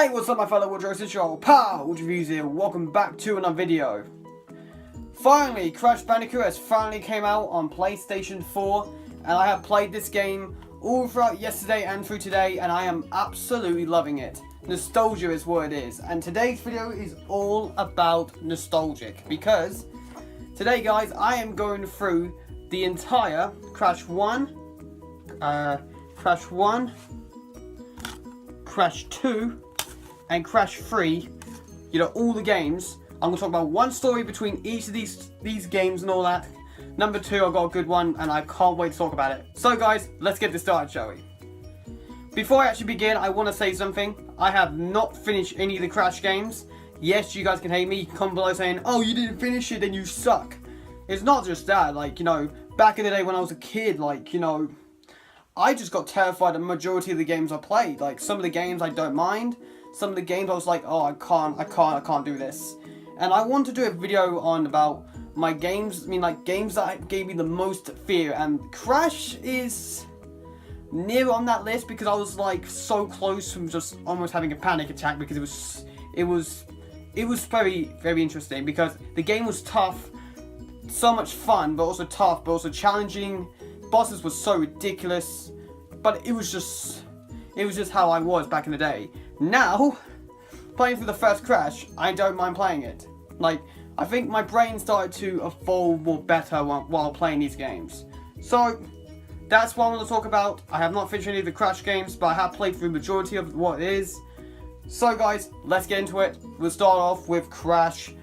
Hey, what's up my fellow Woodrows, it's your pal, Wood Reviews here. Welcome back to another video. Finally, Crash Bandicoot has finally came out on PlayStation 4, and I have played this game all throughout yesterday and through today, and I am absolutely loving it. Nostalgia is what it is, and today's video is all about nostalgic, because today, guys, I am going through the entire Crash 1, Crash 2, and Crash 3, all the games. I'm going to talk about one story between each of these games and all that. Number 2, I've got a good one, and I can't wait to talk about it. So guys, let's get this started, shall we? Before I actually begin, I want to say something. I have not finished any of the Crash games. Yes, you guys can hate me. You can comment below saying, oh, you didn't finish it, then you suck. It's not just that, back in the day when I was a kid, I just got terrified of the majority of the games I played. Some of the games I don't mind. Some of the games I was like, oh, I can't do this. And I want to do a video on about my games, games that gave me the most fear. And Crash is near on that list because I was so close from just almost having a panic attack, because it was very, very interesting, because the game was tough, so much fun, but also tough, but also challenging. Bosses were so ridiculous, but it was just how I was back in the day. Now, playing through the first Crash, I don't mind playing it. I think my brain started to evolve more better while playing these games. So, that's what I want to talk about. I have not finished any of the Crash games, but I have played through the majority of what it is. So guys, let's get into it. We'll start off with Crash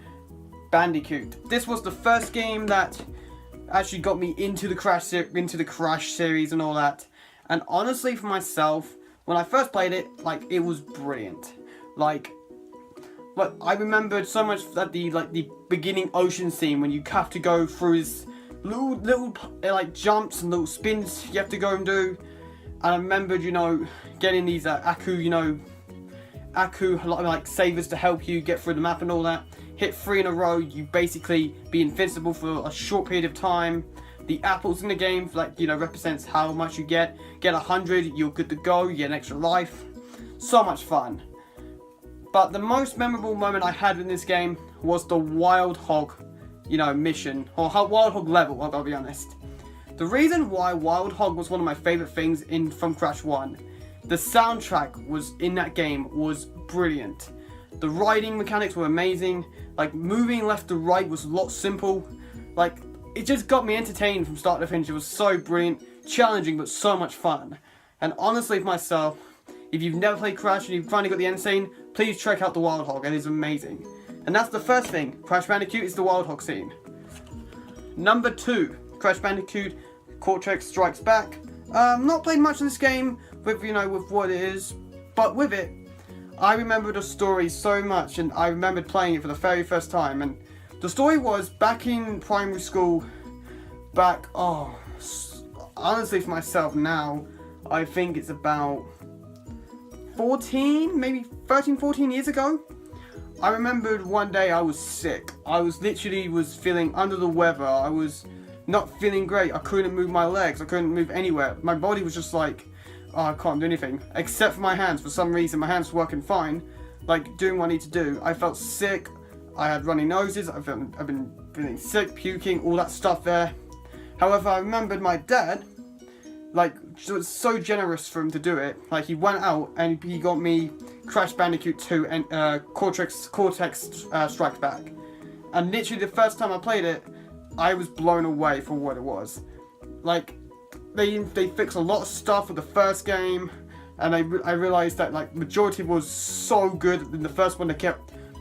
Bandicoot. This was the first game that actually got me into the Crash series and all that. And honestly, for myself, when I first played it, it was brilliant. But I remembered so much that the beginning ocean scene, when you have to go through this little jumps and little spins you have to go and do. And I remembered, getting these Aku savers to help you get through the map and all that. Hit 3 in a row, you basically be invincible for a short period of time. The apples in the game, represents how much you get. Get 100, you're good to go, you get an extra life. So much fun. But the most memorable moment I had in this game was the Wild Hog, mission, or Wild Hog level, I'll be honest. The reason why Wild Hog was one of my favourite things from Crash 1, the soundtrack in that game was brilliant. The riding mechanics were amazing. Moving left to right was a lot simple. It just got me entertained from start to finish. It was so brilliant, challenging, but so much fun. And honestly, for myself, if you've never played Crash and you've finally got the end scene, please check out the Wild Hog. It is amazing. And that's the first thing. Crash Bandicoot is the Wild Hog scene. Number 2, Crash Bandicoot Cortex Strikes Back. Not played much of this game with what it is, but with it, I remember the story so much, and I remembered playing it for the very first time. And the story was back in primary school, honestly for myself now, I think it's about 14 years ago. I remembered one day I was sick. I was feeling under the weather. I was not feeling great. I couldn't move my legs. I couldn't move anywhere. My body was just I can't do anything, except for my hands. For some reason, my hands were working fine, doing what I need to do. I felt sick, I had runny noses, I've been feeling sick, puking, all that stuff there. However, I remembered my dad, it was so generous for him to do it. He went out and he got me Crash Bandicoot 2 and Cortex Strikes Back. And literally the first time I played it, I was blown away for what it was. They fixed a lot of stuff with the first game, and I realized that majority was so good in the first one. They kept the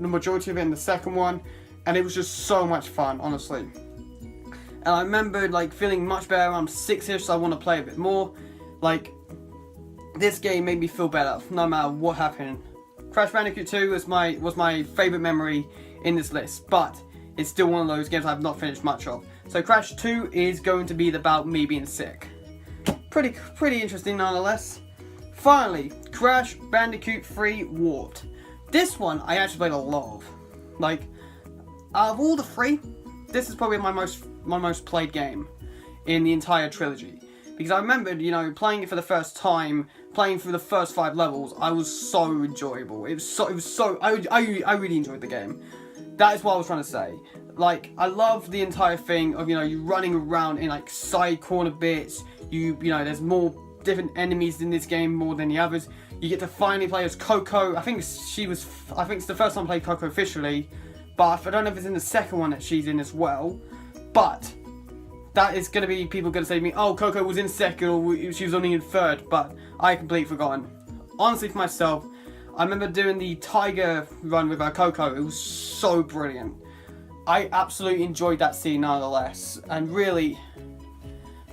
majority of it in the second one, and it was just so much fun, honestly. And I remembered feeling much better. I'm 6-ish, so I want to play a bit more. This game made me feel better no matter what happened. Crash Bandicoot 2 was my favorite memory in this list, but it's still one of those games I've not finished much of. So Crash 2 is going to be about me being sick. Pretty interesting nonetheless. Finally, Crash Bandicoot 3 Wart. This one I actually played a lot of. Out of all the 3, this is probably my most played game in the entire trilogy. Because I remembered, you know, playing it for the first time, playing through the first 5 levels, I was so enjoyable. I really enjoyed the game. That is what I was trying to say. Like, I love the entire thing of, you know, you running around in like side corner bits. You know, there's more different enemies in this game more than the others. You get to finally play as Coco. I think it's the first time I played Coco officially, but I don't know if it's in the second one that she's in as well. But that is going to be people going to say to me, oh, Coco was in second or she was only in third, but I completely forgotten. Honestly, for myself, I remember doing the Tiger run with Coco. It was so brilliant. I absolutely enjoyed that scene nonetheless. And really,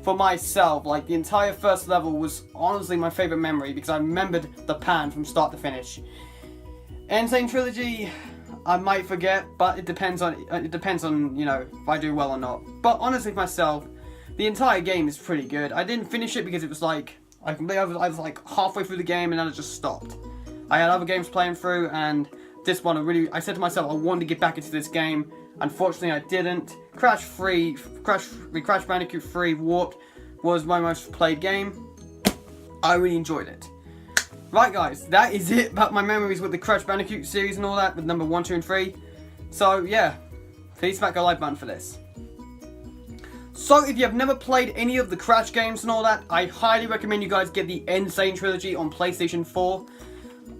for myself, like, the entire first level was honestly my favourite memory because I remembered the pan from start to finish. Insane Trilogy, I might forget, but it depends on, you know, if I do well or not. But honestly, for myself, the entire game is pretty good. I didn't finish it because it was like, I was like halfway through the game and then I just stopped. I had other games playing through, and this one I said to myself I wanted to get back into this game. Unfortunately, I didn't. Crash Bandicoot 3 Wart was my most played game. I really enjoyed it. Right, guys, that is it about my memories with the Crash Bandicoot series and all that, with number 1, 2, and 3. So, yeah, please smack a like button for this. So, if you have never played any of the Crash games and all that, I highly recommend you guys get the Insane Trilogy on PlayStation 4.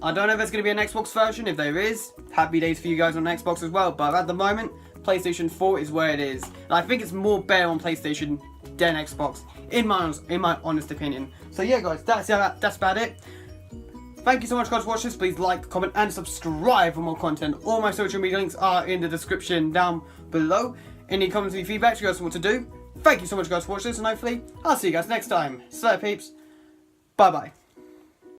I don't know if there's going to be an Xbox version. If there is, happy days for you guys on Xbox as well. But at the moment, PlayStation 4 is where it is. And I think it's more better on PlayStation than Xbox, in my honest opinion. So yeah, guys, that's about it. Thank you so much, guys, for watching this. Please like, comment, and subscribe for more content. All my social media links are in the description down below. Any comments or feedback you guys want to do. Thank you so much, guys, for watching this. And hopefully, I'll see you guys next time. So, peeps, bye-bye.